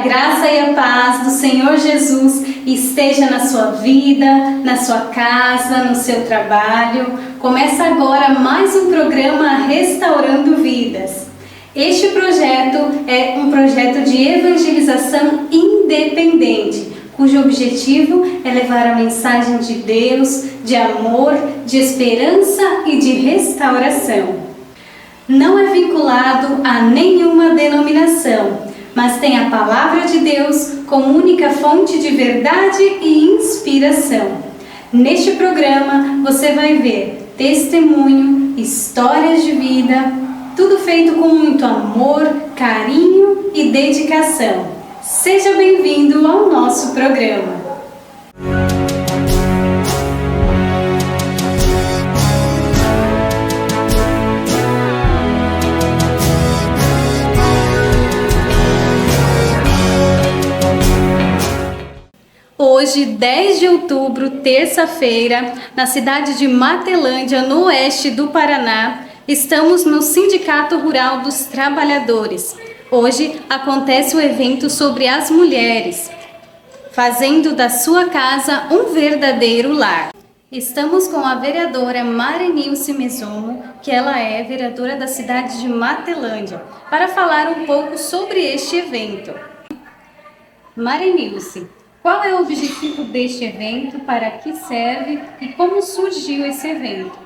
graça e a paz do Senhor Jesus esteja na sua vida, na sua casa, no seu trabalho. Começa agora mais um programa Restaurando Vidas. Este projeto é um projeto de evangelização independente, cujo objetivo é levar a mensagem de Deus, de amor, de esperança e de restauração. Não é vinculado a nenhuma denominação, mas tem a palavra de Deus como única fonte de verdade e inspiração. Neste programa você vai ver testemunho, histórias de vida, tudo feito com muito amor, carinho e dedicação. Seja bem-vindo ao nosso programa. Hoje, 10 de outubro, terça-feira, na cidade de Matelândia, no oeste do Paraná, estamos no Sindicato Rural dos Trabalhadores. Hoje acontece o evento sobre as mulheres, fazendo da sua casa um verdadeiro lar. Estamos com a vereadora Marenilce Mesomo, que ela é vereadora da cidade de Matelândia, para falar um pouco sobre este evento. Marenilce, qual é o objetivo deste evento, para que serve e como surgiu esse evento?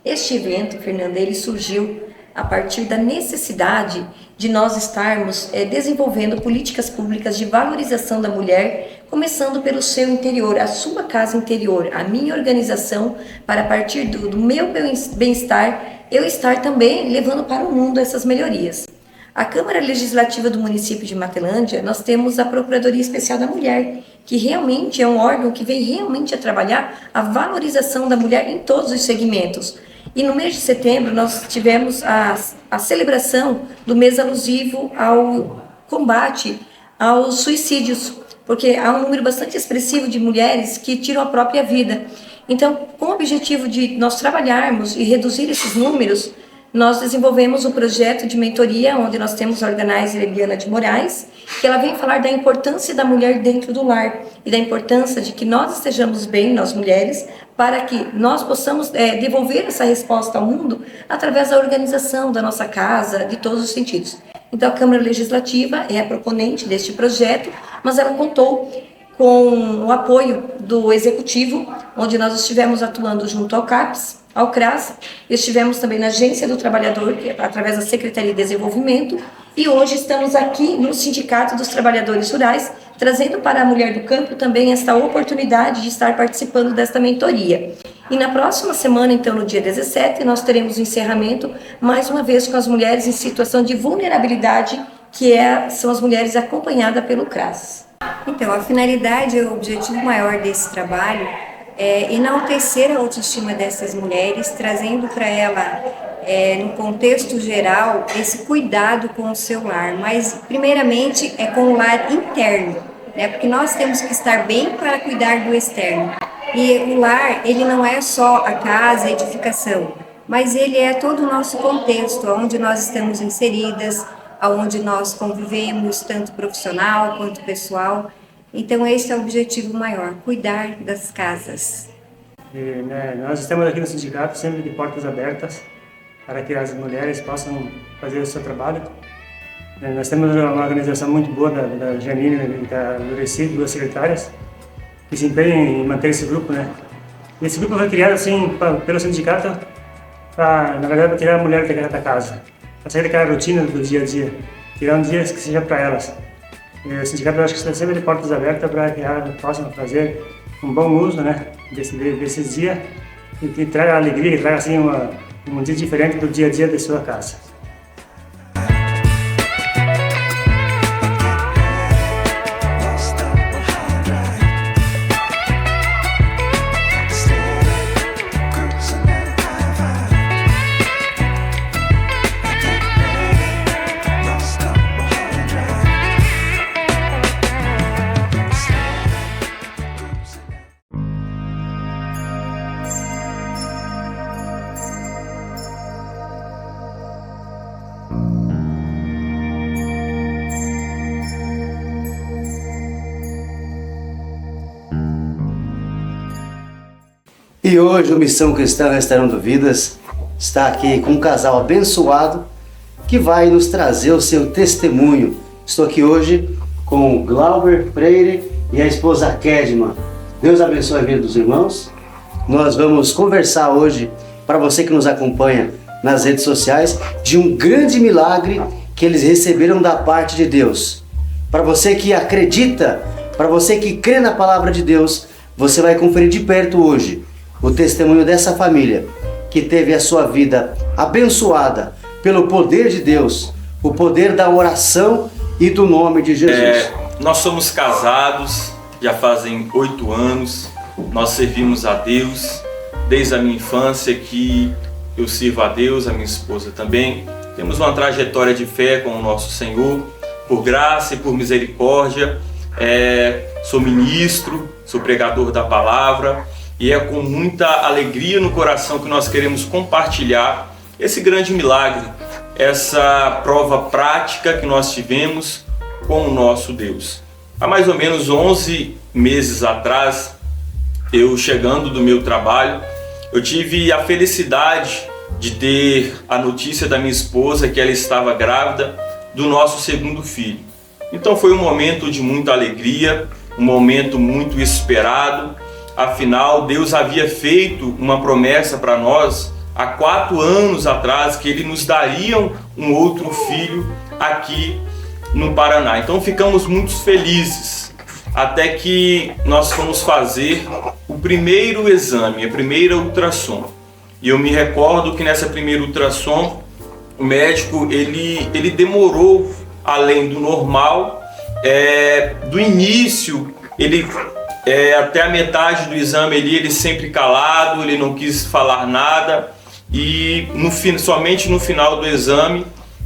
Este evento, Fernanda, ele surgiu a partir da necessidade de nós estarmos desenvolvendo políticas públicas de valorização da mulher, começando pelo seu interior, a sua casa interior, a minha organização, para a partir do meu bem-estar, eu estar também levando para o mundo essas melhorias. A Câmara Legislativa do município de Matelândia, nós temos a Procuradoria Especial da Mulher, que realmente é um órgão que vem realmente a trabalhar a valorização da mulher em todos os segmentos. E no mês de setembro nós tivemos a celebração do mês alusivo ao combate aos suicídios, porque há um número bastante expressivo de mulheres que tiram a própria vida. Então, com o objetivo de nós trabalharmos e reduzir esses números, nós desenvolvemos um projeto de mentoria, onde nós temos a organizer Eliana de Moraes, que ela vem falar da importância da mulher dentro do lar e da importância de que nós estejamos bem, nós mulheres, para que nós possamos devolver essa resposta ao mundo através da organização da nossa casa, de todos os sentidos. Então a Câmara Legislativa é a proponente deste projeto, mas ela contou com o apoio do Executivo, onde nós estivemos atuando junto ao CAPES, ao CRAS, estivemos também na Agência do Trabalhador, através da Secretaria de Desenvolvimento, e hoje estamos aqui no Sindicato dos Trabalhadores Rurais, trazendo para a mulher do campo também esta oportunidade de estar participando desta mentoria. E na próxima semana, então no dia 17, nós teremos o encerramento, mais uma vez com as mulheres em situação de vulnerabilidade, que são as mulheres acompanhadas pelo CRAS. Então, a finalidade e o objetivo maior desse trabalho é enaltecer a autoestima dessas mulheres, trazendo para ela, no contexto geral, esse cuidado com o seu lar, mas primeiramente é com o lar interno, né? Porque nós temos que estar bem para cuidar do externo. E o lar, ele não é só a casa, a edificação, mas ele é todo o nosso contexto, onde nós estamos inseridas, onde nós convivemos, tanto profissional quanto pessoal. Então esse é o objetivo maior, cuidar das casas. Nós estamos aqui no sindicato sempre de portas abertas para que as mulheres possam fazer o seu trabalho. Nós temos uma organização muito boa da Janine e da Lureci, duas secretárias, que se empenham em manter esse grupo, né? Esse grupo foi criado assim pelo sindicato na verdade, para tirar a mulher da casa, para sair daquela rotina do dia a dia, tirar um dia que seja para elas. O sindicato, eu acho que está sempre de portas abertas para que elas possam fazer um bom uso, né, desses dias e que traga alegria, que traga assim, um dia diferente do dia a dia da sua casa. E hoje o Missão Cristã Restaurando Vidas está aqui com um casal abençoado que vai nos trazer o seu testemunho. Estou aqui hoje com o Glauber Freire e a esposa Kedma. Deus abençoe a vida dos irmãos. Nós vamos conversar hoje, para você que nos acompanha nas redes sociais, de um grande milagre que eles receberam da parte de Deus. Para você que acredita, para você que crê na palavra de Deus, você vai conferir de perto hoje o testemunho dessa família que teve a sua vida abençoada pelo poder de Deus, o poder da oração e do nome de Jesus. Nós somos casados, já fazem 8 anos, nós servimos a Deus desde a minha infância, que eu sirvo a Deus, a minha esposa também. Temos uma trajetória de fé com o nosso Senhor, por graça e por misericórdia. Sou ministro, sou pregador da palavra, e é com muita alegria no coração que nós queremos compartilhar esse grande milagre, essa prova prática que nós tivemos com o nosso Deus. Há mais ou menos 11 meses atrás, eu chegando do meu trabalho, eu tive a felicidade de ter a notícia da minha esposa que ela estava grávida do nosso segundo filho. Então foi um momento de muita alegria, um momento muito esperado. Afinal, Deus havia feito uma promessa para nós há 4 anos atrás, que Ele nos daria um outro filho aqui no Paraná. Então ficamos muito felizes, até que nós fomos fazer o primeiro exame, a primeira ultrassom. E eu me recordo que nessa primeira ultrassom, o médico ele demorou além do normal. Do início, até a metade do exame ele sempre calado, ele não quis falar nada, e somente no final do exame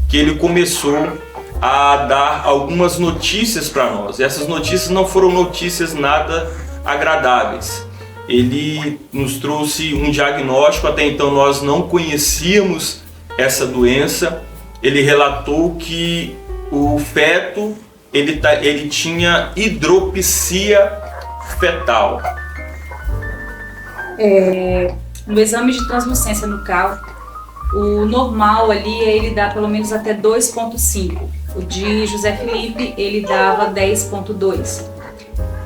que ele começou a dar algumas notícias para nós. E essas notícias não foram notícias nada agradáveis. Ele nos trouxe um diagnóstico, até então nós não conhecíamos essa doença. Ele relatou que o feto ele tinha hidropsia fetal. No exame de translucência nucal, o normal ali ele dá pelo menos até 2,5. O de José Felipe ele dava 10,2.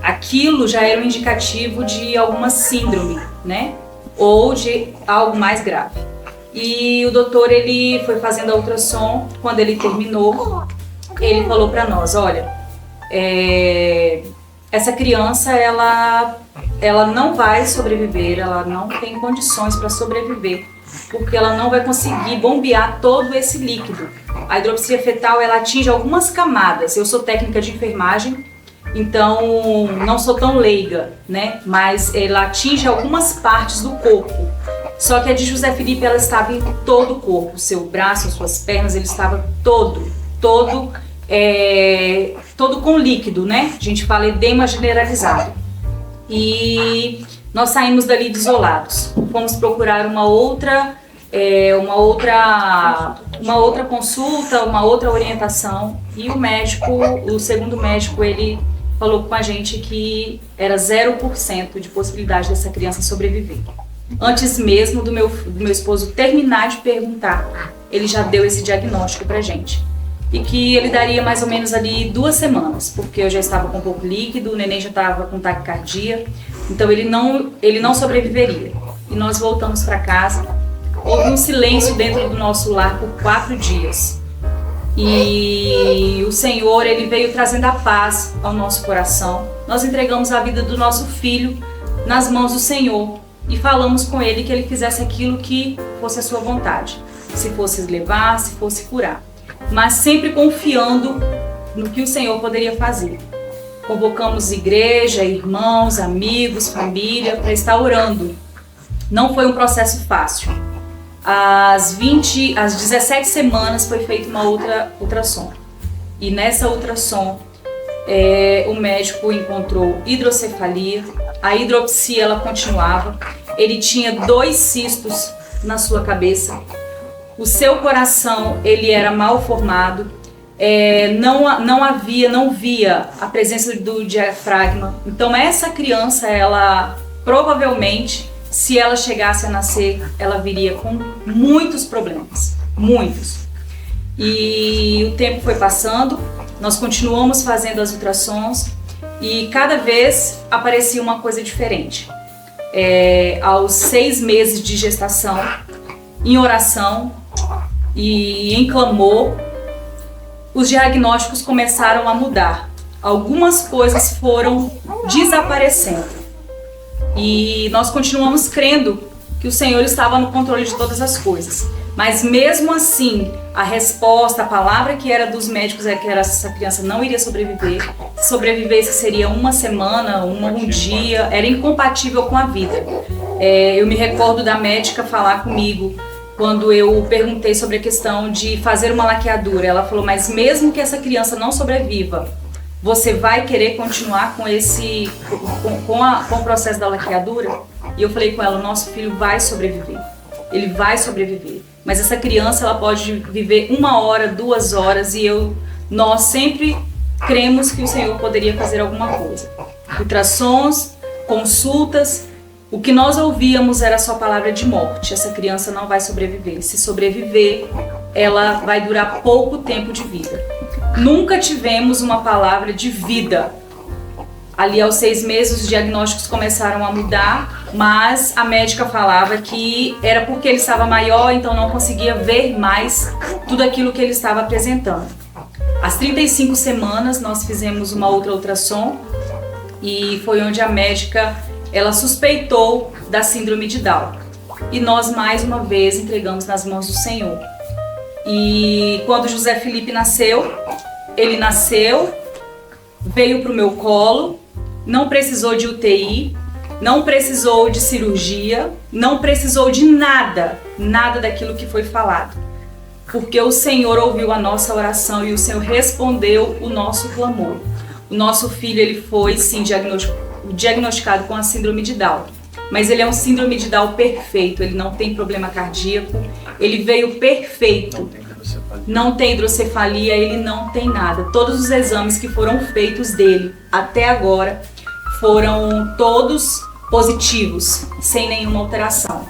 Aquilo já era um indicativo de alguma síndrome, né? Ou de algo mais grave. E o doutor ele foi fazendo a ultrassom. Quando ele terminou, ele falou para nós: olha, essa criança ela não vai sobreviver, ela não tem condições para sobreviver, porque ela não vai conseguir bombear todo esse líquido. A hidropsia fetal ela atinge algumas camadas. Eu sou técnica de enfermagem, então não sou tão leiga, né? Mas ela atinge algumas partes do corpo. Só que a de José Felipe ela estava em todo o corpo, seu braço, suas pernas, ele estava todo com líquido, né? A gente fala edema generalizado. E nós saímos dali desolados. Fomos procurar uma outra consulta, uma outra orientação, e o segundo médico, ele falou com a gente que era 0% de possibilidade dessa criança sobreviver. Antes mesmo do meu esposo terminar de perguntar, ele já deu esse diagnóstico pra gente. E que ele daria mais ou menos ali 2 semanas, porque eu já estava com pouco líquido, o neném já estava com taquicardia, então ele não sobreviveria. E nós voltamos para casa. Houve um silêncio dentro do nosso lar por 4 dias. E o Senhor, ele veio trazendo a paz ao nosso coração. Nós entregamos a vida do nosso filho nas mãos do Senhor e falamos com ele que ele fizesse aquilo que fosse a sua vontade. Se fosse levar, se fosse curar. Mas sempre confiando no que o Senhor poderia fazer. Convocamos igreja, irmãos, amigos, família para estar orando. Não foi um processo fácil. Às 17 semanas foi feita uma outra ultrassom. E nessa ultrassom, o médico encontrou hidrocefalia, a hidropsia ela continuava, ele tinha 2 cistos na sua cabeça, o seu coração ele era mal formado, não via a presença do diafragma. Então essa criança, ela provavelmente se ela chegasse a nascer, ela viria com muitos problemas, muitos. E o tempo foi passando, nós continuamos fazendo as ultrassons e cada vez aparecia uma coisa diferente. Aos 6 meses de gestação, em oração e em clamor, os diagnósticos começaram a mudar. Algumas coisas foram desaparecendo. E nós continuamos crendo que o Senhor estava no controle de todas as coisas. Mas mesmo assim, a resposta, a palavra que era dos médicos é que essa criança não iria sobreviver. Se sobrevivesse seria uma semana, um dia, era incompatível com a vida. Eu me recordo da médica falar comigo quando eu perguntei sobre a questão de fazer uma laqueadura. Ela falou, mas mesmo que essa criança não sobreviva, você vai querer continuar com o processo da laqueadura? E eu falei com ela, o nosso filho vai sobreviver. Ele vai sobreviver. Mas essa criança, ela pode viver 1 hora, 2 horas e nós sempre cremos que o Senhor poderia fazer alguma coisa. Ultrassons, consultas, o que nós ouvíamos era só palavra de morte. Essa criança não vai sobreviver. Se sobreviver, ela vai durar pouco tempo de vida. Nunca tivemos uma palavra de vida. Ali aos 6 meses os diagnósticos começaram a mudar, mas a médica falava que era porque ele estava maior, então não conseguia ver mais tudo aquilo que ele estava apresentando. Às 35 semanas nós fizemos uma outra ultrassom e foi onde a médica ela suspeitou da síndrome de Down. E nós mais uma vez entregamos nas mãos do Senhor. E quando José Felipe nasceu, ele nasceu, veio para o meu colo, não precisou de UTI, não precisou de cirurgia, não precisou de nada daquilo que foi falado. Porque o Senhor ouviu a nossa oração e o Senhor respondeu o nosso clamor. O nosso filho ele foi sim diagnosticado com a síndrome de Down. Mas ele é um síndrome de Down perfeito, ele não tem problema cardíaco, ele veio perfeito. Não tem hidrocefalia, ele não tem nada. Todos os exames que foram feitos dele até agora foram todos positivos, sem nenhuma alteração.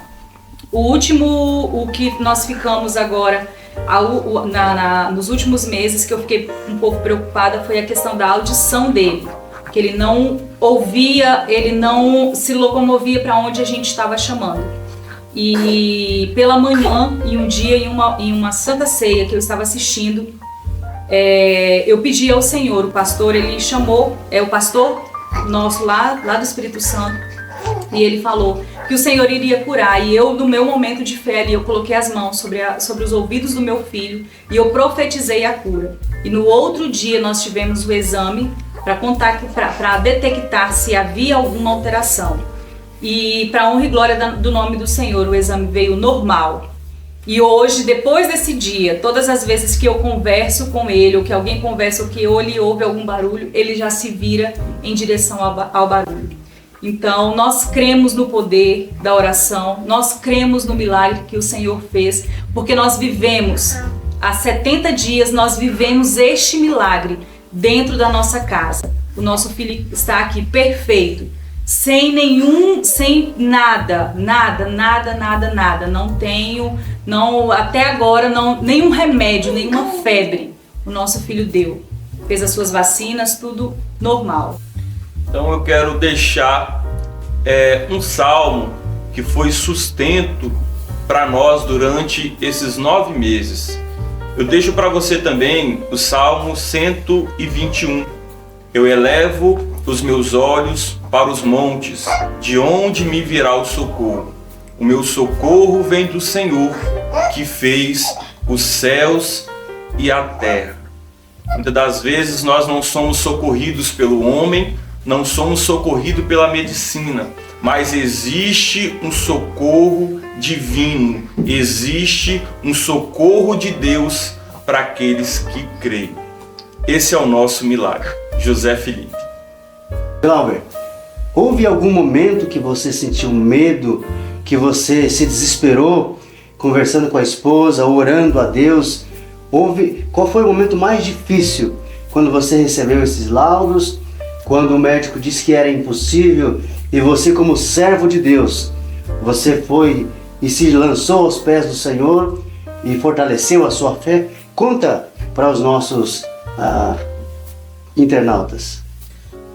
O último, o que nós ficamos agora, nos últimos meses, que eu fiquei um pouco preocupada, foi a questão da audição dele. Que ele não ouvia, ele não se locomovia para onde a gente estava chamando. E pela manhã, em um dia, em uma santa ceia que eu estava assistindo, eu pedi ao Senhor, o pastor, ele chamou, o pastor nosso lá do Espírito Santo, e ele falou que o Senhor iria curar. E eu, no meu momento de fé ali, eu coloquei as mãos sobre os ouvidos do meu filho e eu profetizei a cura. E no outro dia nós tivemos o exame para detectar se havia alguma alteração. E para honra e glória do nome do Senhor, o exame veio normal. E hoje, depois desse dia, todas as vezes que eu converso com ele, ou que alguém conversa, ou que ele ouve algum barulho, ele já se vira em direção ao barulho. Então, nós cremos no poder da oração, nós cremos no milagre que o Senhor fez, porque nós vivemos, há 70 dias, nós vivemos este milagre dentro da nossa casa. O nosso filho está aqui perfeito, sem nada, até agora, nenhum remédio, nenhuma febre o nosso filho deu. Fez as suas vacinas, tudo normal. Então eu quero deixar um salmo que foi sustento para nós durante esses 9 meses. Eu deixo para você também o Salmo 121. Eu elevo os meus olhos para os montes, de onde me virá o socorro. O meu socorro vem do Senhor, que fez os céus e a terra. Muitas das vezes nós não somos socorridos pelo homem, não somos socorridos pela medicina, mas existe um socorro divino, existe um socorro de Deus para aqueles que creem. Esse é o nosso milagre. José Felipe. Glauber, houve algum momento que você sentiu medo, que você se desesperou, conversando com a esposa, orando a Deus? Qual foi o momento mais difícil? Quando você recebeu esses laudos, quando o médico disse que era impossível e você, como servo de Deus, você foi e se lançou aos pés do Senhor e fortaleceu a sua fé. Conta para os nossos internautas.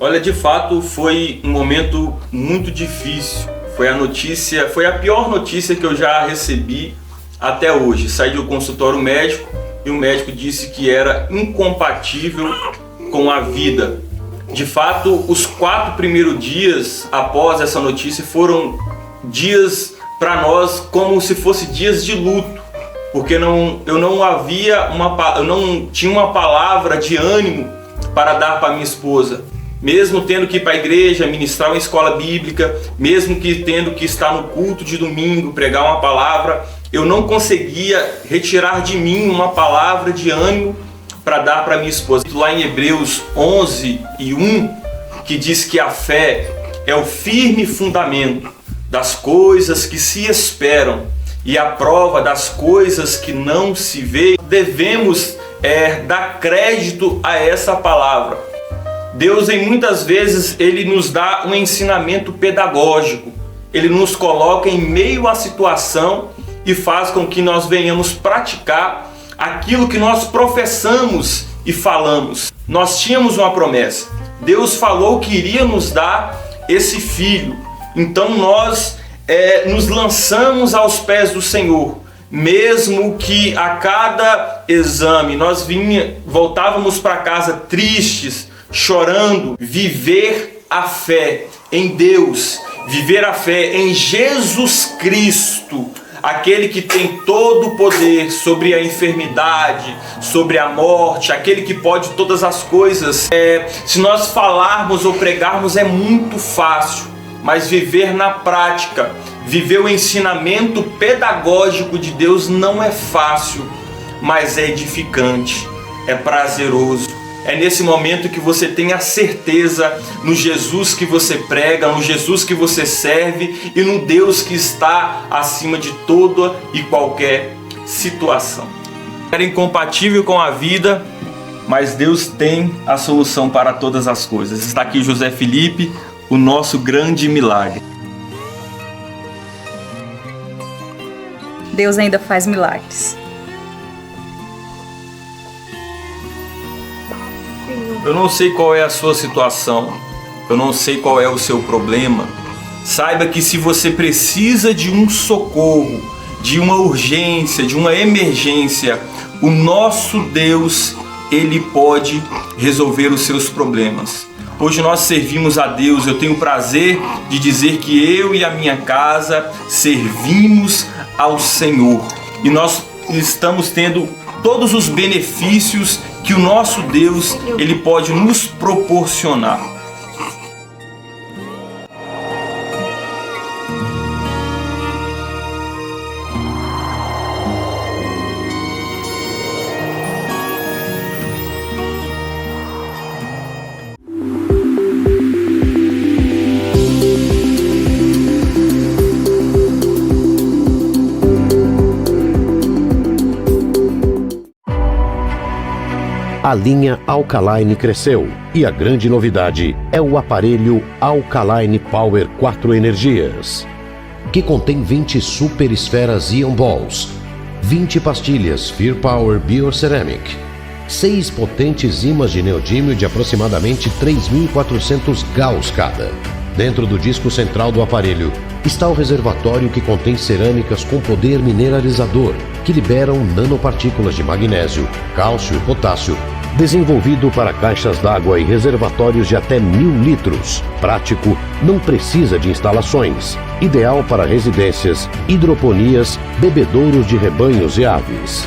Olha, de fato foi um momento muito difícil. Foi a pior notícia que eu já recebi até hoje. Saí do consultório médico e o médico disse que era incompatível com a vida. De fato, os 4 primeiros dias após essa notícia foram dias para nós como se fossem dias de luto, porque eu não tinha uma palavra de ânimo para dar para minha esposa. Mesmo tendo que ir para a igreja, ministrar uma escola bíblica, mesmo que tendo que estar no culto de domingo, pregar uma palavra, eu não conseguia retirar de mim uma palavra de ânimo para dar para minha esposa. Lá em Hebreus 11:1, que diz que a fé é o firme fundamento das coisas que se esperam e a prova das coisas que não se vê. Devemos dar crédito a essa palavra. Deus, em muitas vezes, Ele nos dá um ensinamento pedagógico. Ele nos coloca em meio à situação e faz com que nós venhamos praticar aquilo que nós professamos e falamos. Nós tínhamos uma promessa. Deus falou que iria nos dar esse filho. Então nós nos lançamos aos pés do Senhor. Mesmo que a cada exame nós voltávamos para casa tristes, chorando, viver a fé em Deus, viver a fé em Jesus Cristo, aquele que tem todo o poder sobre a enfermidade, sobre a morte, aquele que pode todas as coisas. Se nós falarmos ou pregarmos é muito fácil, mas viver na prática, viver o ensinamento pedagógico de Deus não é fácil, mas é edificante, é prazeroso. É nesse momento que você tem a certeza no Jesus que você prega, no Jesus que você serve e no Deus que está acima de toda e qualquer situação. Era incompatível com a vida, mas Deus tem a solução para todas as coisas. Está aqui José Felipe, o nosso grande milagre. Deus ainda faz milagres. Eu não sei qual é a sua situação, eu não sei qual é o seu problema. Saiba que se você precisa de um socorro, de uma urgência, de uma emergência, o nosso Deus, Ele pode resolver os seus problemas. Hoje nós servimos a Deus. Eu tenho o prazer de dizer que eu e a minha casa servimos ao Senhor. E nós estamos tendo todos os benefícios que o nosso Deus, Ele pode nos proporcionar. A linha Alkaline cresceu e a grande novidade é o aparelho Alkaline Power 4 Energias, que contém 20 super esferas Ion Balls, 20 pastilhas Fear Power Bioceramic, 6 potentes ímãs de neodímio de aproximadamente 3.400 Gauss cada. Dentro do disco central do aparelho está o reservatório que contém cerâmicas com poder mineralizador que liberam nanopartículas de magnésio, cálcio e potássio, desenvolvido para caixas d'água e reservatórios de até 1.000 litros. Prático, não precisa de instalações. Ideal para residências, hidroponias, bebedouros de rebanhos e aves.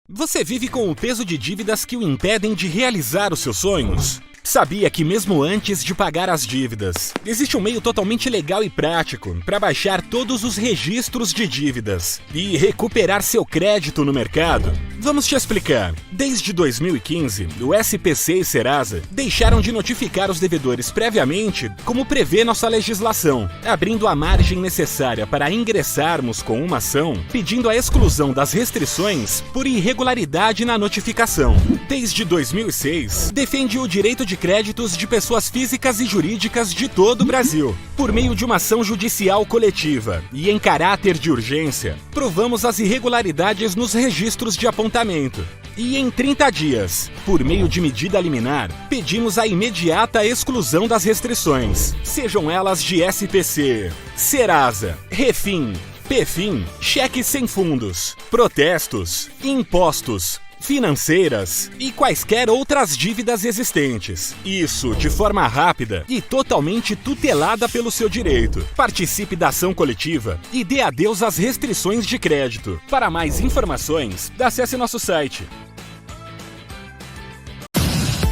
Você vive com o peso de dívidas que o impedem de realizar os seus sonhos? Sabia que mesmo antes de pagar as dívidas, existe um meio totalmente legal e prático para baixar todos os registros de dívidas e recuperar seu crédito no mercado? Vamos te explicar. Desde 2015, o SPC e Serasa deixaram de notificar os devedores previamente, como prevê nossa legislação, abrindo a margem necessária para ingressarmos com uma ação pedindo a exclusão das restrições por irregularidade na notificação. Desde 2006, defende o direito de créditos de pessoas físicas e jurídicas de todo o Brasil. Por meio de uma ação judicial coletiva e em caráter de urgência, provamos as irregularidades nos registros de apontamento. E em 30 dias, por meio de medida liminar, pedimos a imediata exclusão das restrições, sejam elas de SPC, Serasa, Refim, PFim, cheque sem fundos, protestos, impostos, financeiras e quaisquer outras dívidas existentes. Isso de forma rápida e totalmente tutelada pelo seu direito. Participe da ação coletiva e dê adeus às restrições de crédito. Para mais informações, acesse nosso site.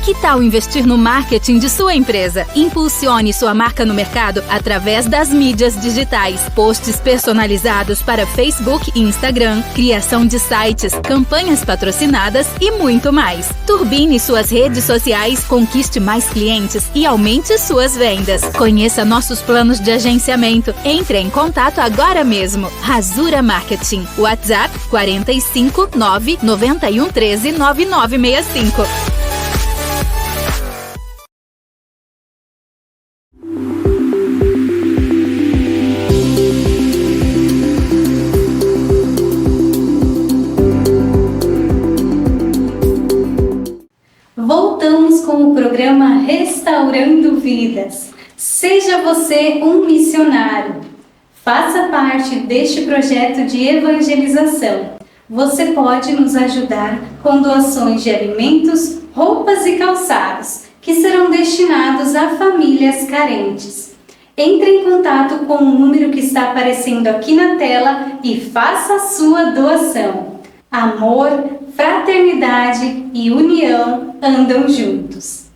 Que tal investir no marketing de sua empresa? Impulsione sua marca no mercado através das mídias digitais, posts personalizados para Facebook e Instagram, criação de sites, campanhas patrocinadas e muito mais. Turbine suas redes sociais, conquiste mais clientes e aumente suas vendas. Conheça nossos planos de agenciamento. Entre em contato agora mesmo. Rasura Marketing. WhatsApp 45 9 91 13 9965. Voltamos com o programa Restaurando Vidas. Seja você um missionário. Faça parte deste projeto de evangelização. Você pode nos ajudar com doações de alimentos, roupas e calçados, que serão destinados a famílias carentes. Entre em contato com o número que está aparecendo aqui na tela e faça a sua doação. Amor, fraternidade e união andam juntos.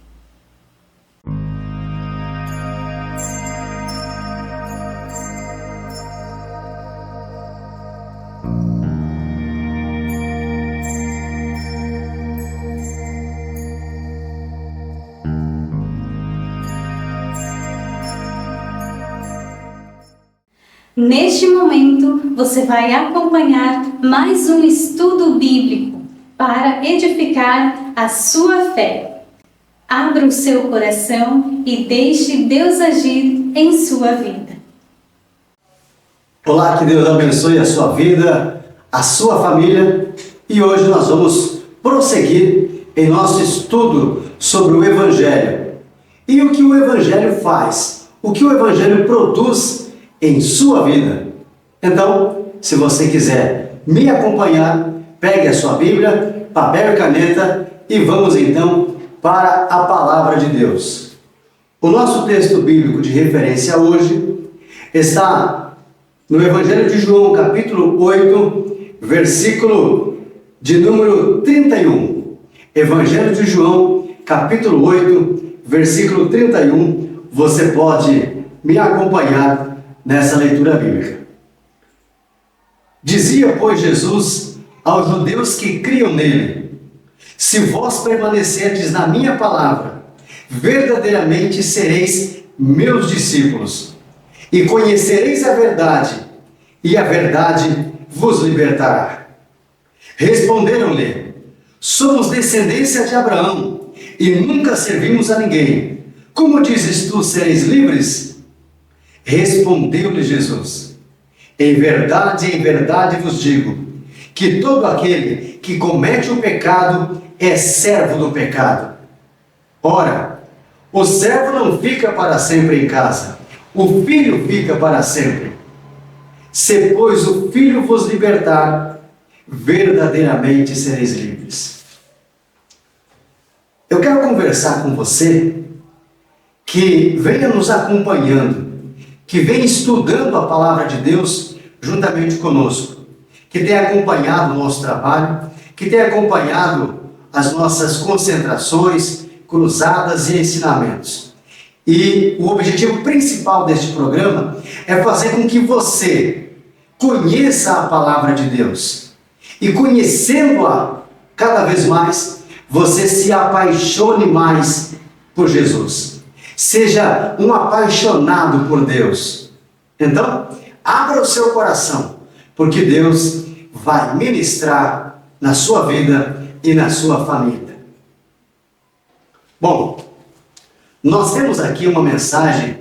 Neste momento, você vai acompanhar mais um estudo bíblico para edificar a sua fé. Abra o seu coração e deixe Deus agir em sua vida. Olá, que Deus abençoe a sua vida, a sua família. E hoje nós vamos prosseguir em nosso estudo sobre o Evangelho. E o que o Evangelho faz, o que o Evangelho produz em sua vida. Então, se você quiser me acompanhar, pegue a sua Bíblia, papel e caneta e vamos então para a Palavra de Deus. O nosso texto bíblico de referência hoje está no Evangelho de João, capítulo 8, versículo de número 31. Evangelho de João, capítulo 8, versículo 31. Você pode me acompanhar nessa leitura bíblica. Dizia, pois, Jesus aos judeus que criam nele: se vós permanecerdes na minha palavra, verdadeiramente sereis meus discípulos, e conhecereis a verdade, e a verdade vos libertará. Responderam-lhe: somos descendência de Abraão, e nunca servimos a ninguém. Como dizes tu, sereis livres? Respondeu-lhe Jesus: em verdade vos digo, que todo aquele que comete o pecado é servo do pecado. Ora, o servo não fica para sempre em casa, o filho fica para sempre. Se, pois, o filho vos libertar, verdadeiramente sereis livres. Eu quero conversar com você que venha nos acompanhando, que vem estudando a Palavra de Deus juntamente conosco, que tem acompanhado o nosso trabalho, que tem acompanhado as nossas concentrações, cruzadas e ensinamentos. E o objetivo principal deste programa é fazer com que você conheça a palavra de Deus. E conhecendo-a cada vez mais, você se apaixone mais por Jesus. Seja um apaixonado por Deus. Então, abra o seu coração, porque Deus vai ministrar na sua vida e na sua família. Bom, nós temos aqui uma mensagem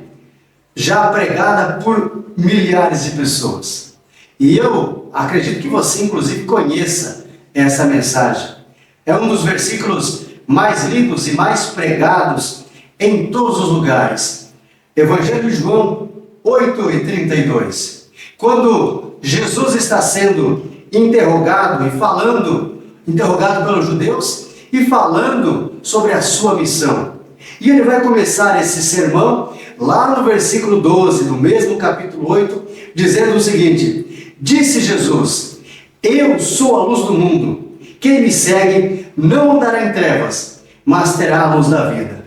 já pregada por milhares de pessoas. E eu acredito que você, inclusive, conheça essa mensagem. É um dos versículos mais lidos e mais pregados em todos os lugares. Evangelho de João 8:32. Quando Jesus está sendo interrogado pelos judeus e falando sobre a sua missão. E ele vai começar esse sermão lá no versículo 12, do mesmo capítulo 8, dizendo o seguinte: disse Jesus, eu sou a luz do mundo, quem me segue não andará em trevas, mas terá a luz da vida.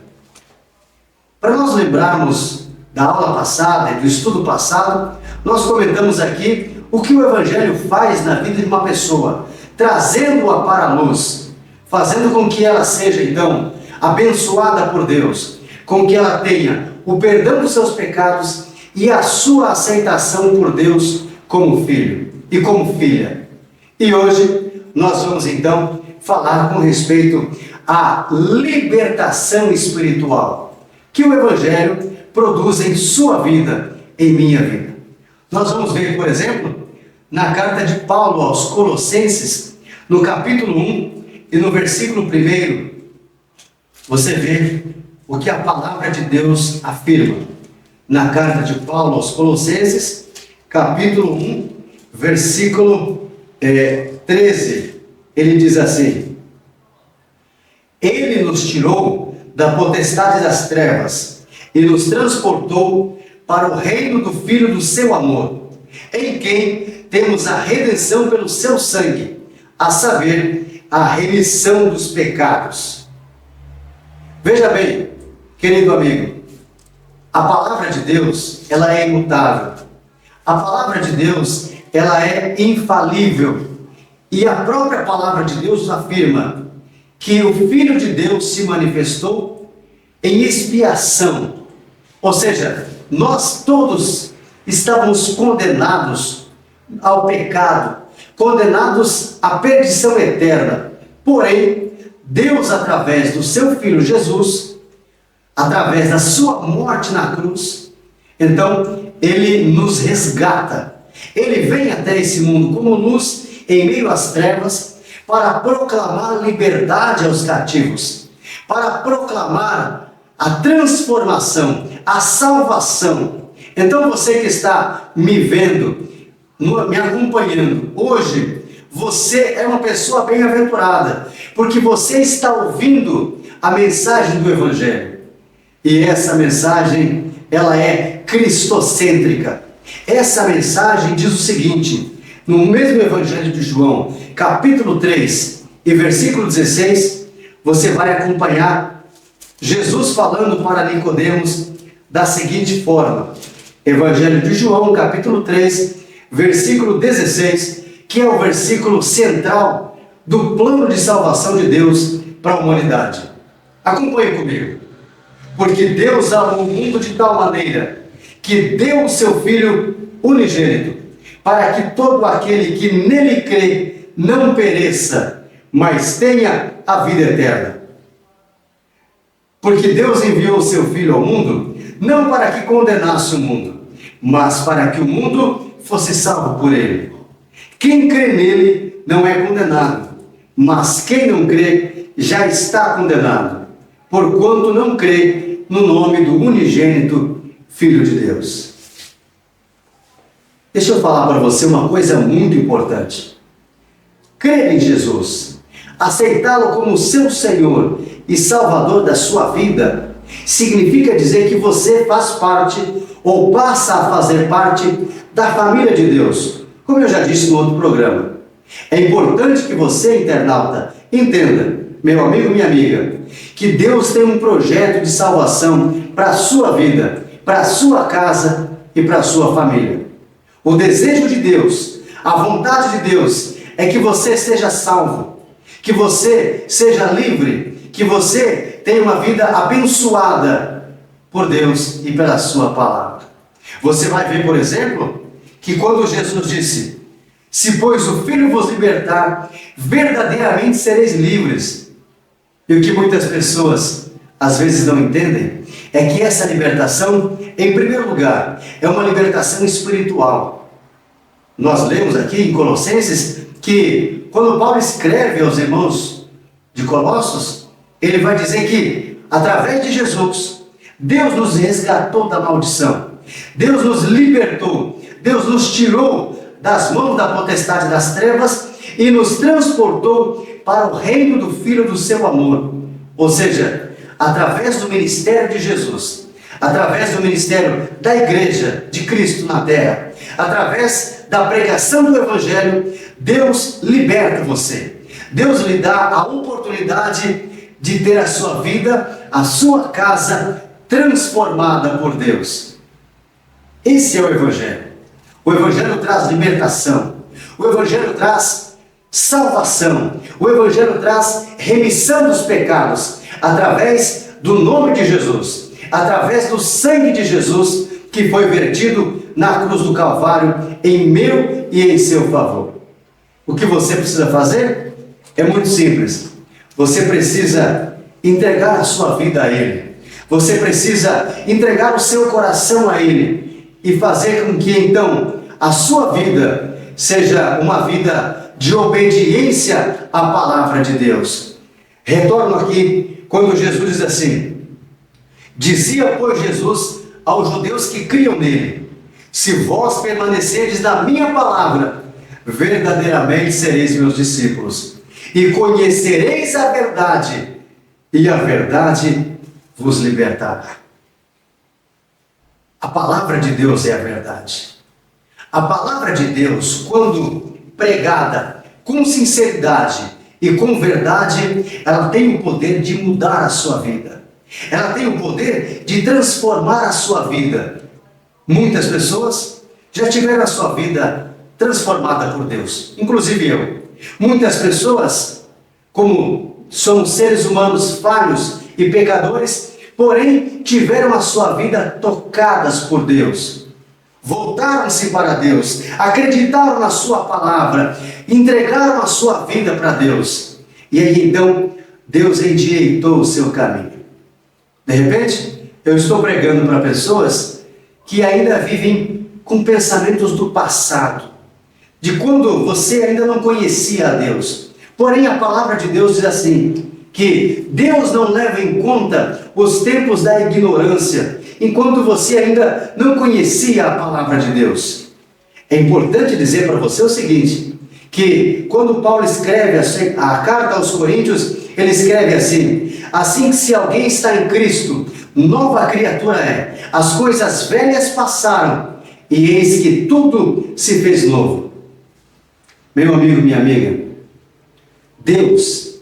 Para nós lembrarmos da aula passada e do estudo passado, nós comentamos aqui o que o Evangelho faz na vida de uma pessoa, trazendo-a para a luz, fazendo com que ela seja, então, abençoada por Deus, com que ela tenha o perdão dos seus pecados e a sua aceitação por Deus como filho e como filha. E hoje nós vamos, então, falar com respeito à libertação espiritual que o Evangelho produz em sua vida, em minha vida. Nós vamos ver, por exemplo, na carta de Paulo aos Colossenses, no capítulo 1 e no versículo 1, você vê o que a palavra de Deus afirma. Na carta de Paulo aos Colossenses, capítulo 1, versículo 13, ele diz assim: Ele nos tirou da potestade das trevas e nos transportou para o reino do Filho do seu amor, em quem temos a redenção pelo seu sangue, a saber, a remissão dos pecados. Veja bem, querido amigo, a palavra de Deus, ela é imutável. A palavra de Deus, ela é infalível. E a própria palavra de Deus afirma que o Filho de Deus se manifestou em expiação. Ou seja, nós todos estávamos condenados ao pecado, condenados à perdição eterna. Porém, Deus, através do seu Filho Jesus, através da sua morte na cruz, então, Ele nos resgata. Ele vem até esse mundo como luz em meio às trevas para proclamar liberdade aos cativos, para proclamar a transformação, a salvação. Então, você que está me vendo, me acompanhando hoje, você é uma pessoa bem-aventurada, porque você está ouvindo a mensagem do Evangelho. E essa mensagem, ela é cristocêntrica. Essa mensagem diz o seguinte, no mesmo Evangelho de João, capítulo 3 e versículo 16, você vai acompanhar Jesus falando para Nicodemos da seguinte forma. Evangelho de João, capítulo 3, versículo 16, que é o versículo central do plano de salvação de Deus para a humanidade. Acompanhe comigo. Porque Deus amou o mundo de tal maneira que deu o seu Filho unigênito, para que todo aquele que nele crê não pereça, mas tenha a vida eterna. Porque Deus enviou o seu Filho ao mundo, não para que condenasse o mundo, mas para que o mundo fosse salvo por ele. Quem crê nele não é condenado, mas quem não crê já está condenado, porquanto não crê no nome do unigênito Filho de Deus. Deixa eu falar para você uma coisa muito importante. Crer em Jesus, aceitá-lo como seu Senhor e Salvador da sua vida, significa dizer que você faz parte ou passa a fazer parte da família de Deus, como eu já disse no outro programa. É importante que você, internauta, entenda meu amigo, minha amiga, que Deus tem um projeto de salvação para a sua vida, para a sua casa e para a sua família. O desejo de Deus, a vontade de Deus é que você seja salvo, que você seja livre, que você tenha uma vida abençoada por Deus e pela sua palavra. Você vai ver, por exemplo, que quando Jesus disse: se pois o Filho vos libertar, verdadeiramente sereis livres. E o que muitas pessoas às vezes não entendem é que essa libertação, em primeiro lugar, é uma libertação espiritual. Nós lemos aqui em Colossenses que quando Paulo escreve aos irmãos de Colossos, ele vai dizer que através de Jesus, Deus nos resgatou da maldição, Deus nos libertou, Deus nos tirou das mãos da potestade das trevas e nos transportou para o reino do Filho do seu amor. Ou seja, através do ministério de Jesus, através do ministério da igreja de Cristo na terra, através da pregação do Evangelho, Deus liberta você. Deus lhe dá a oportunidade de ter a sua vida, a sua casa transformada por Deus. Esse é o Evangelho. O Evangelho traz libertação. O Evangelho traz salvação. O Evangelho traz remissão dos pecados através do nome de Jesus, através do sangue de Jesus que foi vertido na cruz do Calvário em meu e em seu favor. O que você precisa fazer é muito simples. Você precisa entregar a sua vida a Ele. Você precisa entregar o seu coração a Ele e fazer com que então a sua vida seja uma vida de obediência à palavra de Deus. Retorno aqui quando Jesus diz assim: dizia, pois, Jesus aos judeus que criam nele: se vós permanecerdes na minha palavra, verdadeiramente sereis meus discípulos, e conhecereis a verdade, e a verdade vos libertará. A palavra de Deus é a verdade. A palavra de Deus, quando pregada com sinceridade e com verdade, ela tem o poder de mudar a sua vida. Ela tem o poder de transformar a sua vida. Muitas pessoas já tiveram a sua vida transformada por Deus, inclusive eu. Muitas pessoas, como somos seres humanos falhos e pecadores, porém tiveram a sua vida tocadas por Deus. Voltaram-se para Deus, acreditaram na sua palavra, entregaram a sua vida para Deus. E aí então, Deus endireitou o seu caminho. De repente, eu estou pregando para pessoas que ainda vivem com pensamentos do passado, de quando você ainda não conhecia a Deus. Porém, a palavra de Deus diz assim, que Deus não leva em conta os tempos da ignorância, enquanto você ainda não conhecia a palavra de Deus. É importante dizer para você o seguinte, que quando Paulo escreve a carta aos Coríntios, ele escreve assim: assim que se alguém está em Cristo, nova criatura é, as coisas velhas passaram, e eis que tudo se fez novo. Meu amigo, minha amiga, Deus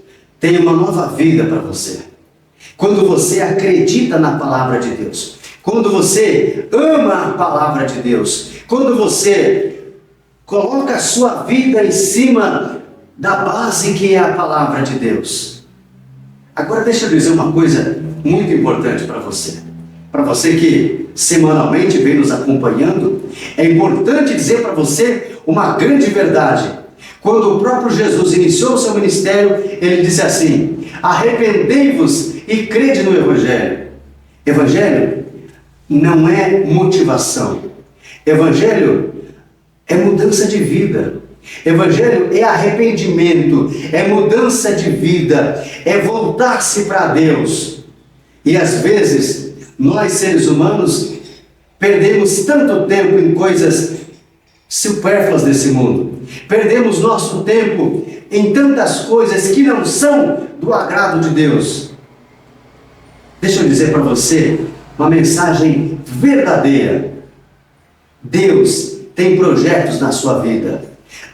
tem uma nova vida para você. Quando você acredita na palavra de Deus, quando você ama a palavra de Deus, quando você coloca a sua vida em cima da base que é a palavra de Deus. Agora deixa eu dizer uma coisa muito importante para você. Para você que semanalmente vem nos acompanhando, é importante dizer para você uma grande verdade. Quando o próprio Jesus iniciou o seu ministério, ele disse assim: arrependei-vos e crede no Evangelho. Evangelho não é motivação. Evangelho é mudança de vida. Evangelho é arrependimento, é mudança de vida, é voltar-se para Deus. E às vezes, nós seres humanos perdemos tanto tempo em coisas supérfluas desse mundo. Perdemos nosso tempo em tantas coisas que não são do agrado de Deus. Deixa eu dizer para você uma mensagem verdadeira. Deus tem projetos na sua vida.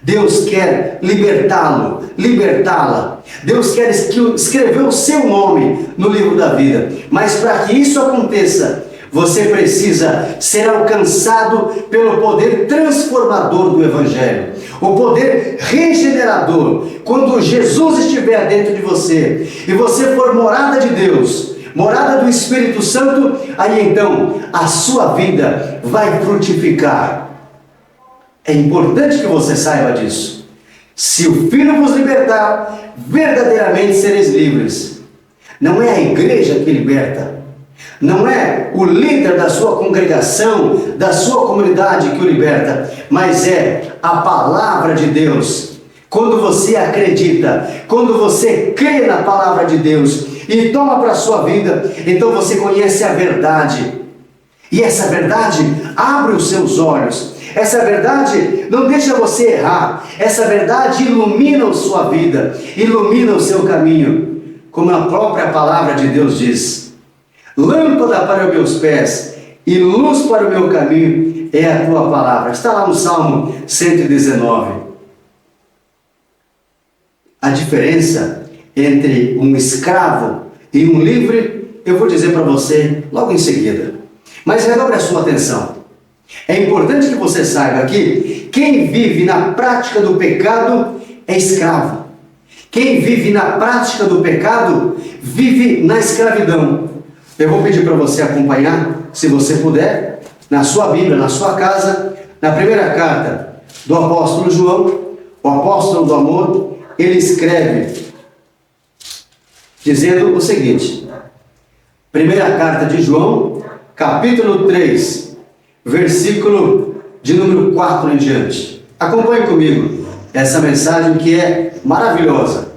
Deus quer libertá-lo, libertá-la. Deus quer escrever o seu nome no livro da vida. Mas para que isso aconteça, você precisa ser alcançado pelo poder transformador do Evangelho, o poder regenerador. Quando Jesus estiver dentro de você e você for morada de Deus, morada do Espírito Santo, aí então a sua vida vai frutificar. É importante que você saiba disso. Se o Filho vos libertar, verdadeiramente sereis livres. Não é a igreja que liberta, não é o líder da sua congregação, da sua comunidade que o liberta, mas é a palavra de Deus. Quando você acredita, quando você crê na palavra de Deus e toma para a sua vida, então você conhece a verdade. E essa verdade abre os seus olhos. Essa verdade não deixa você errar. Essa verdade ilumina a sua vida, ilumina o seu caminho. Como a própria palavra de Deus diz: lâmpada para os meus pés e luz para o meu caminho é a tua palavra. Está lá no Salmo 119. A diferença entre um escravo e um livre, eu vou dizer para você logo em seguida. Mas redobre a sua atenção. É importante que você saiba que quem vive na prática do pecado é escravo. Quem vive na prática do pecado vive na escravidão. Eu vou pedir para você acompanhar, se você puder, na sua Bíblia, na sua casa, na primeira carta do apóstolo João, o apóstolo do amor. Ele escreve dizendo o seguinte: primeira carta de João, capítulo 3, versículo de número 4 em diante. Acompanhe comigo essa mensagem que é maravilhosa.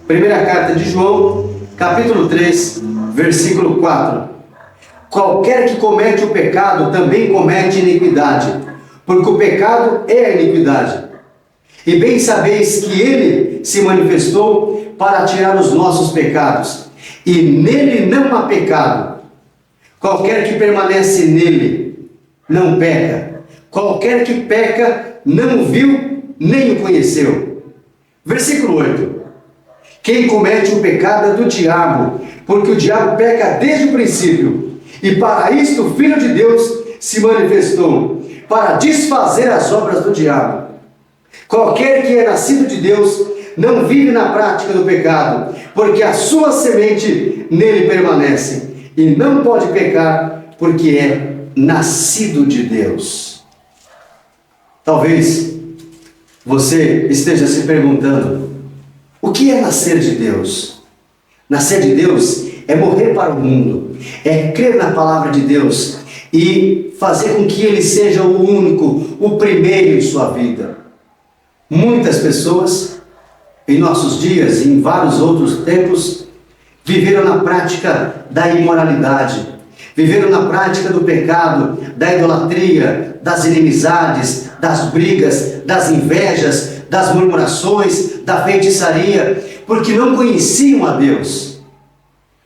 Primeira carta de João, capítulo 3, versículo 4. Qualquer que comete o pecado também comete iniquidade, porque o pecado é a iniquidade. E bem sabeis que ele se manifestou para tirar os nossos pecados, e nele não há pecado. Qualquer que permanece nele não peca. Qualquer que peca não o viu nem o conheceu. Versículo 8. Quem comete o pecado é do diabo, porque o diabo peca desde o princípio. E para isto o Filho de Deus se manifestou, para desfazer as obras do diabo. Qualquer que é nascido de Deus não vive na prática do pecado, porque a sua semente nele permanece, e não pode pecar, porque é nascido de Deus. Talvez você esteja se perguntando: o que é nascer de Deus? Nascer de Deus é morrer para o mundo, é crer na palavra de Deus e fazer com que Ele seja o único, o primeiro em sua vida. Muitas pessoas, em nossos dias e em vários outros tempos, viveram na prática da imoralidade, viveram na prática do pecado, da idolatria, das inimizades, das brigas, das invejas, das murmurações, da feitiçaria, porque não conheciam a Deus.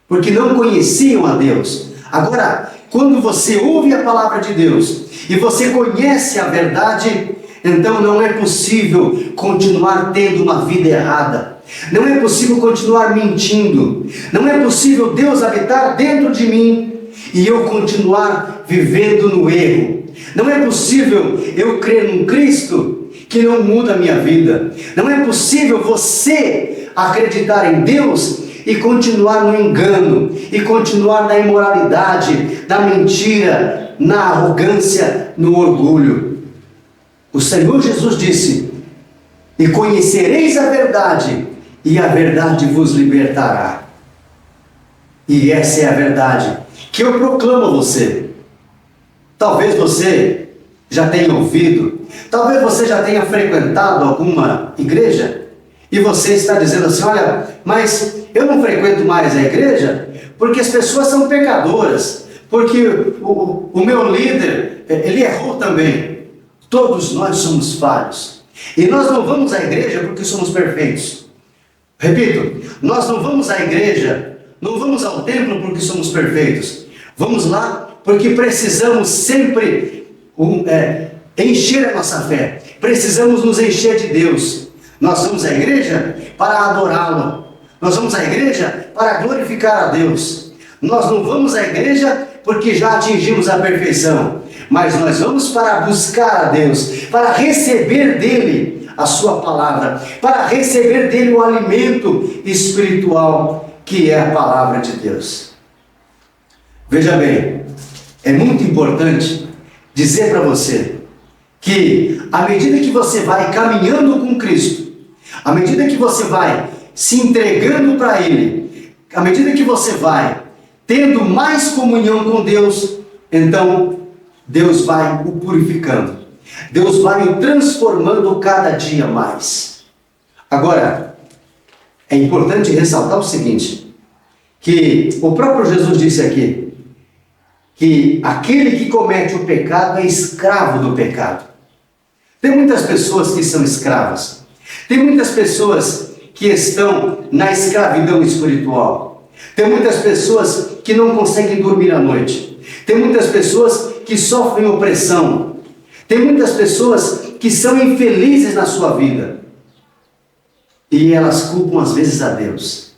Porque não conheciam a Deus. Agora, quando você ouve a palavra de Deus e você conhece a verdade, então não é possível continuar tendo uma vida errada. Não é possível continuar mentindo. Não é possível Deus habitar dentro de mim e eu continuar vivendo no erro. Não é possível eu crer num Cristo que não muda a minha vida. Não é possível você acreditar em Deus e continuar no engano, e continuar na imoralidade, na mentira, na arrogância, no orgulho. O Senhor Jesus disse: e conhecereis a verdade, e a verdade vos libertará. E essa é a verdade que eu proclamo a você. Talvez você já tenha ouvido, talvez você já tenha frequentado alguma igreja, e você está dizendo assim: olha, mas eu não frequento mais a igreja porque as pessoas são pecadoras, porque o meu líder, ele errou também. Todos nós somos falhos. E nós não vamos à igreja porque somos perfeitos. Repito, nós não vamos à igreja, não vamos ao templo porque somos perfeitos. Vamos lá porque precisamos sempre encher a nossa fé. Precisamos nos encher de Deus. Nós vamos à igreja para adorá-lo. Nós vamos à igreja para glorificar a Deus. Nós não vamos à igreja porque já atingimos a perfeição, mas nós vamos para buscar a Deus, para receber dele a sua palavra, para receber dele o alimento espiritual que é a palavra de Deus. Veja bem, é muito importante dizer para você que à medida que você vai caminhando com Cristo, à medida que você vai se entregando para Ele, à medida que você vai tendo mais comunhão com Deus, então Deus vai o purificando. Deus vai o transformando cada dia mais. Agora, é importante ressaltar o seguinte, que o próprio Jesus disse aqui, que aquele que comete o pecado é escravo do pecado. Tem muitas pessoas que são escravas. Tem muitas pessoas que estão na escravidão espiritual. Tem muitas pessoas que não conseguem dormir à noite. Tem muitas pessoas que sofrem opressão. Tem muitas pessoas que são infelizes na sua vida. E elas culpam às vezes a Deus.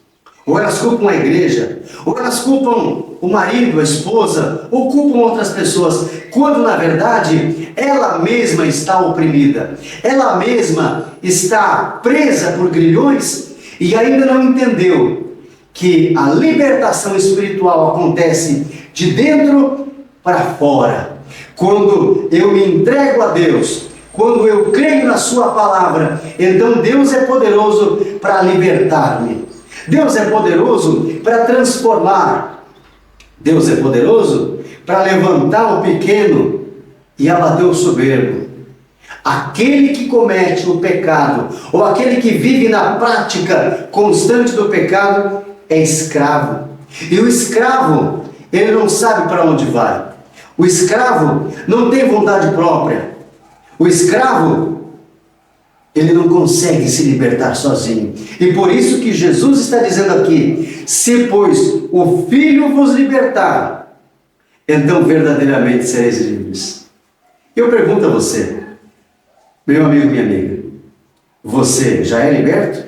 Ou elas culpam a igreja. Ou elas culpam o marido, a esposa. Ou culpam outras pessoas. Quando na verdade ela mesma está oprimida. Ela mesma está presa por grilhões e ainda não entendeu que a libertação espiritual acontece de dentro para fora. Quando eu me entrego a Deus, quando eu creio na sua palavra, então Deus é poderoso para libertar-me. Deus é poderoso para transformar. Deus é poderoso para levantar o pequeno e abater o soberbo. Aquele que comete o pecado, ou aquele que vive na prática constante do pecado, é escravo. E o escravo, ele não sabe para onde vai. O escravo não tem vontade própria. O escravo, ele não consegue se libertar sozinho. E por isso que Jesus está dizendo aqui, se pois o Filho vos libertar, então verdadeiramente sereis livres. Eu pergunto a você, meu amigo e minha amiga, você já é liberto?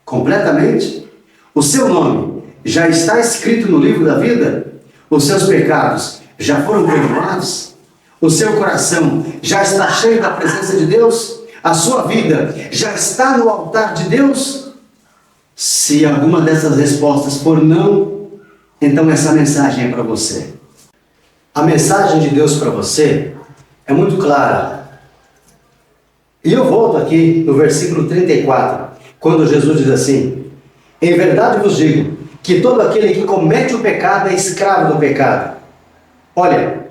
Completamente? O seu nome já está escrito no livro da vida? Os seus pecados já foram perdoados? O seu coração já está cheio da presença de Deus? A sua vida já está no altar de Deus? Se alguma dessas respostas for não, então essa mensagem é para você. A mensagem de Deus para você é muito clara. E eu volto aqui no versículo 34, quando Jesus diz assim: em verdade vos digo, que todo aquele que comete o pecado é escravo do pecado. Olha,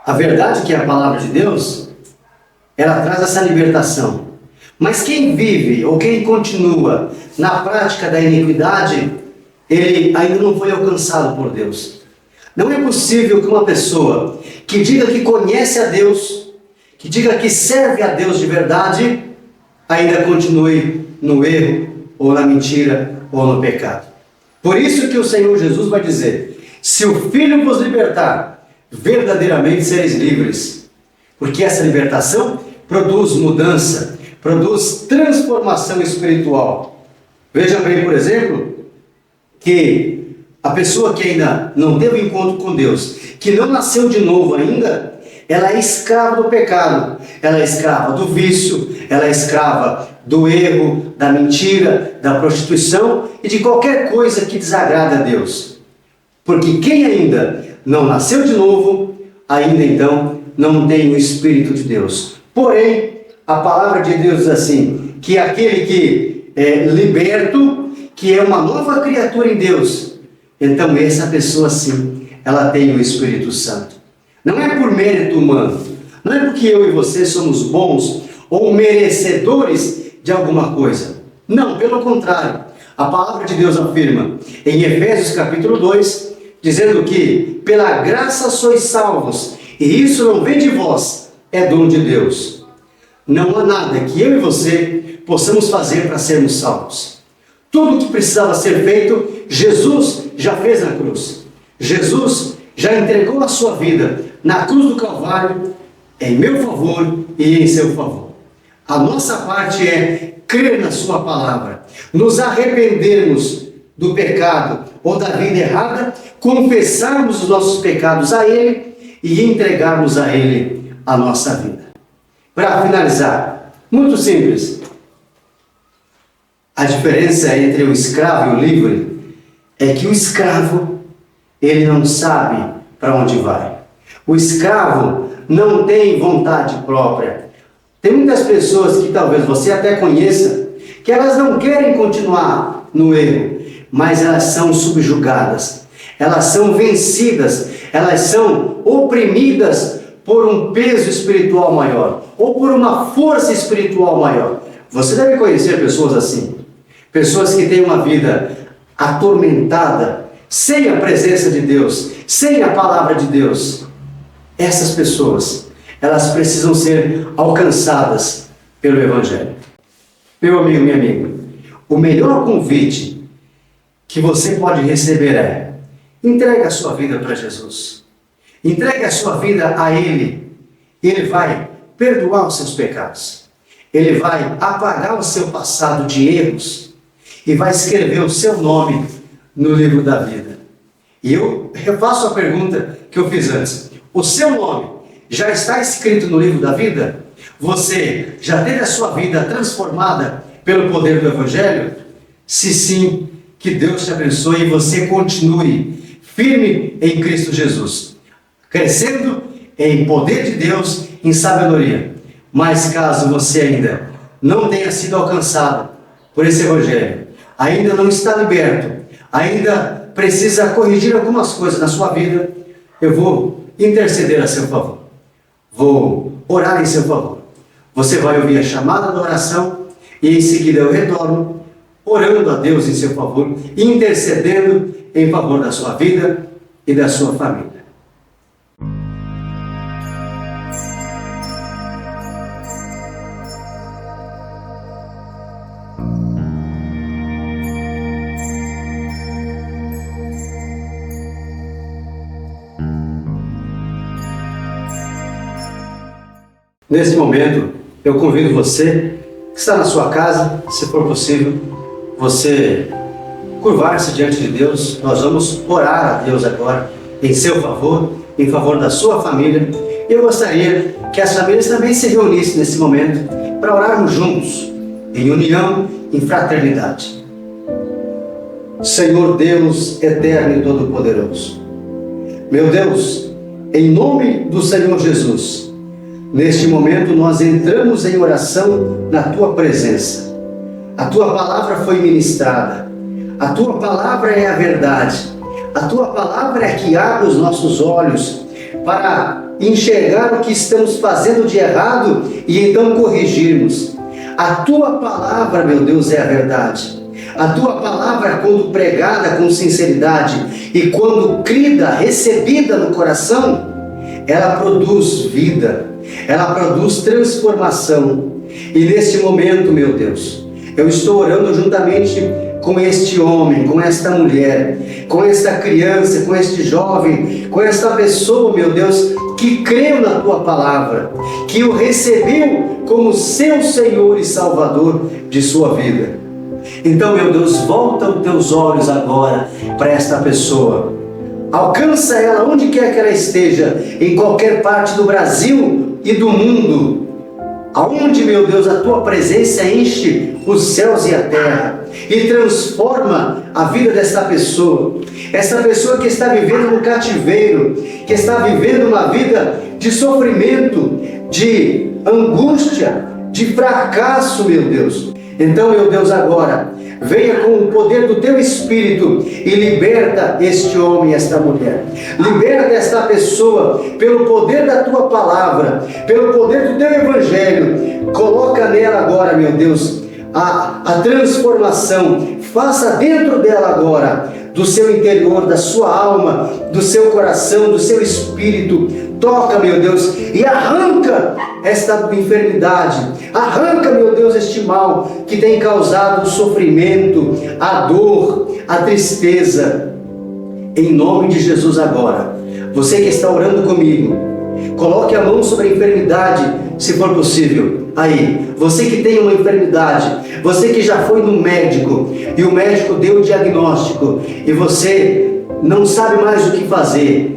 a verdade que é a palavra de Deus, ela traz essa libertação. Mas quem vive ou quem continua na prática da iniquidade, ele ainda não foi alcançado por Deus. Não é possível que uma pessoa que diga que conhece a Deus, que diga que serve a Deus de verdade, ainda continue no erro, ou na mentira, ou no pecado. Por isso que o Senhor Jesus vai dizer: se o Filho vos libertar, verdadeiramente sereis livres. Porque essa libertação produz mudança, produz transformação espiritual. Veja bem, por exemplo, que a pessoa que ainda não teve encontro com Deus, que não nasceu de novo ainda, ela é escrava do pecado, ela é escrava do vício, ela é escrava do erro, da mentira, da prostituição e de qualquer coisa que desagrada a Deus. Porque quem ainda não nasceu de novo, ainda então não tem o Espírito de Deus. Porém, a palavra de Deus diz assim, que aquele que é liberto, que é uma nova criatura em Deus, então essa pessoa sim, ela tem o Espírito Santo. Não é por mérito humano, não é porque eu e você somos bons ou merecedores de alguma coisa. Não, pelo contrário. A palavra de Deus afirma em Efésios capítulo 2, dizendo que pela graça sois salvos, e isso não vem de vós, é dom de Deus. Não há nada que eu e você possamos fazer para sermos salvos. Tudo o que precisava ser feito, Jesus já fez na cruz. Jesus já entregou a sua vida na cruz do Calvário, em meu favor e em seu favor. A nossa parte é crer na sua palavra, nos arrependermos do pecado ou da vida errada, confessarmos os nossos pecados a Ele e entregarmos a Ele a nossa vida. Para finalizar, muito simples. A diferença entre o escravo e o livre é que o escravo, ele não sabe para onde vai. O escravo não tem vontade própria. Tem muitas pessoas que talvez você até conheça, que elas não querem continuar no erro, mas elas são subjugadas, elas são vencidas, elas são oprimidas por um peso espiritual maior, ou por uma força espiritual maior. Você deve conhecer pessoas assim, pessoas que têm uma vida atormentada, sem a presença de Deus, sem a palavra de Deus. Essas pessoas, elas precisam ser alcançadas pelo Evangelho. Meu amigo, minha amiga, o melhor convite que você pode receber é: entregue a sua vida para Jesus. Entregue a sua vida a Ele. Ele vai perdoar os seus pecados. Ele vai apagar o seu passado de erros e vai escrever o seu nome no livro da vida. E eu faço a pergunta que eu fiz antes. O seu nome já está escrito no livro da vida? Você já teve a sua vida transformada pelo poder do Evangelho? Se sim, que Deus te abençoe e você continue firme em Cristo Jesus, crescendo em poder de Deus, em sabedoria. Mas caso você ainda não tenha sido alcançado por esse Evangelho, ainda não está liberto, ainda precisa corrigir algumas coisas na sua vida, eu vou interceder a seu favor. Vou orar em seu favor. Você vai ouvir a chamada da oração e em seguida eu retorno, orando a Deus em seu favor, intercedendo em favor da sua vida e da sua família. Nesse momento, eu convido você que está na sua casa, se for possível, você curvar-se diante de Deus. Nós vamos orar a Deus agora em seu favor, em favor da sua família. E eu gostaria que as famílias também se reunissem nesse momento para orarmos juntos, em união, em fraternidade. Senhor Deus eterno e todo-poderoso, meu Deus, em nome do Senhor Jesus, neste momento nós entramos em oração na Tua presença. A Tua palavra foi ministrada. A Tua palavra é a verdade. A Tua palavra é que abre os nossos olhos para enxergar o que estamos fazendo de errado e então corrigirmos. A Tua palavra, meu Deus, é a verdade. A Tua palavra, quando pregada com sinceridade e quando crida, recebida no coração, ela produz vida. Ela produz transformação. E neste momento, meu Deus, eu estou orando juntamente com este homem, com esta mulher, com esta criança, com este jovem, com esta pessoa, meu Deus, que creu na Tua palavra, que o recebeu como seu Senhor e Salvador de sua vida. Então, meu Deus, volta os Teus olhos agora para esta pessoa. Alcança ela onde quer que ela esteja, em qualquer parte do Brasil e do mundo, aonde, meu Deus, a Tua presença enche os céus e a terra e transforma a vida desta pessoa. Essa pessoa que está vivendo no cativeiro, que está vivendo uma vida de sofrimento, de angústia, de fracasso, meu Deus. Então, meu Deus, agora, venha com o poder do Teu Espírito e liberta este homem e esta mulher. Liberta esta pessoa pelo poder da Tua palavra, pelo poder do Teu Evangelho. Coloca nela agora, meu Deus, a transformação. Faça dentro dela agora, do seu interior, da sua alma, do seu coração, do seu espírito. Toca, meu Deus, e arranca esta enfermidade. Arranca, meu Deus, este mal que tem causado o sofrimento, a dor, a tristeza. Em nome de Jesus agora, você que está orando comigo, coloque a mão sobre a enfermidade, se for possível. aí, você que tem uma enfermidade, você que já foi no médico e o médico deu o diagnóstico e você não sabe mais o que fazer.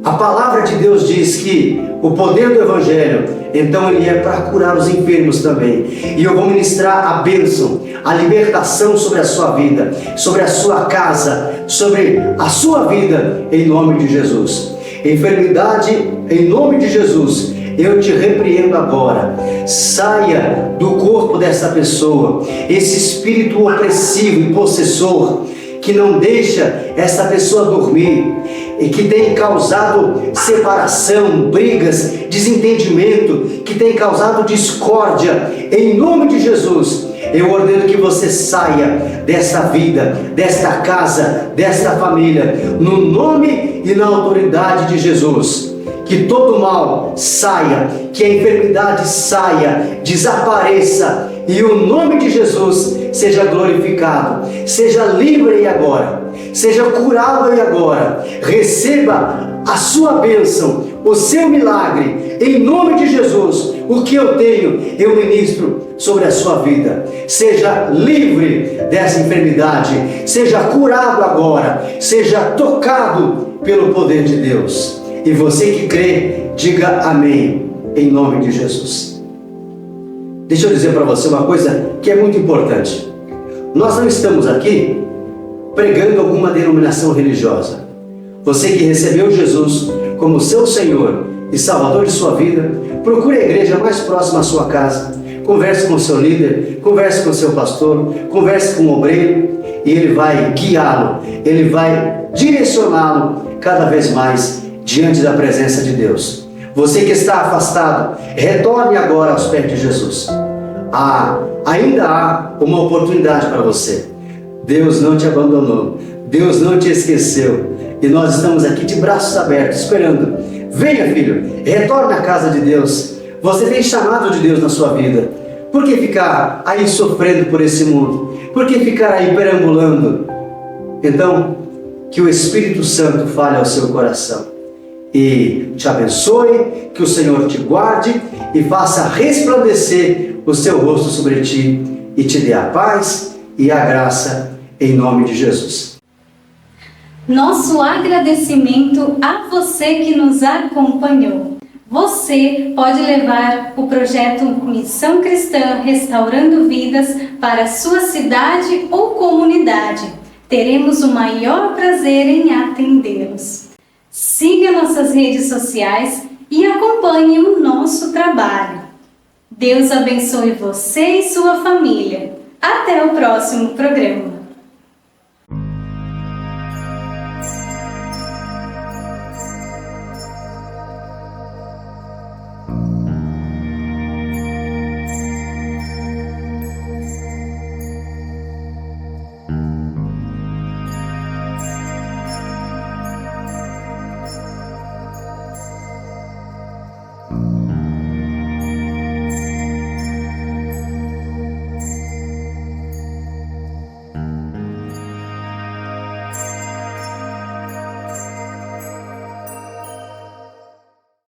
A palavra de Deus diz que o poder do Evangelho, então ele é para curar os enfermos também. E eu vou ministrar a bênção, a libertação sobre a sua vida, sobre a sua casa, sobre a sua vida, em nome de Jesus. Enfermidade, em nome de Jesus, eu te repreendo agora. Saia do corpo dessa pessoa, esse espírito opressivo e possessor, que não deixa essa pessoa dormir e que tem causado separação, brigas, desentendimento, que tem causado discórdia. Em nome de Jesus, eu ordeno que você saia dessa vida, desta casa, desta família, no nome e na autoridade de Jesus. Que todo mal saia, que a enfermidade saia, desapareça, e o nome de Jesus seja glorificado. Seja livre aí agora, seja curado aí agora. Receba a sua bênção, o seu milagre, em nome de Jesus. O que eu tenho, eu ministro sobre a sua vida. Seja livre dessa enfermidade, seja curado agora, seja tocado pelo poder de Deus. E você que crê, diga amém, em nome de Jesus. Deixa eu dizer para você uma coisa que é muito importante. Nós não estamos aqui pregando alguma denominação religiosa. Você que recebeu Jesus como seu Senhor e Salvador de sua vida, procure a igreja mais próxima à sua casa, converse com o seu líder, converse com o seu pastor, converse com o obreiro, e ele vai guiá-lo, ele vai direcioná-lo cada vez mais diante da presença de Deus. Você que está afastado, retorne agora aos pés de Jesus. Ainda há uma oportunidade para você. Deus não te abandonou, Deus não te esqueceu, e nós estamos aqui de braços abertos, esperando. Venha, filho, retorne à casa de Deus. Você tem chamado de Deus na sua vida. Por que ficar aí sofrendo por esse mundo? Por que ficar aí perambulando? Então, que o Espírito Santo fale ao seu coração e te abençoe, que o Senhor te guarde e faça resplandecer o seu rosto sobre ti e te dê a paz e a graça, em nome de Jesus. Nosso agradecimento a você que nos acompanhou. Você pode levar o projeto Missão Cristã Restaurando Vidas para a sua cidade ou comunidade. Teremos o maior prazer em atendê-los. Siga nossas redes sociais e acompanhe o nosso trabalho. Deus abençoe você e sua família. Até o próximo programa.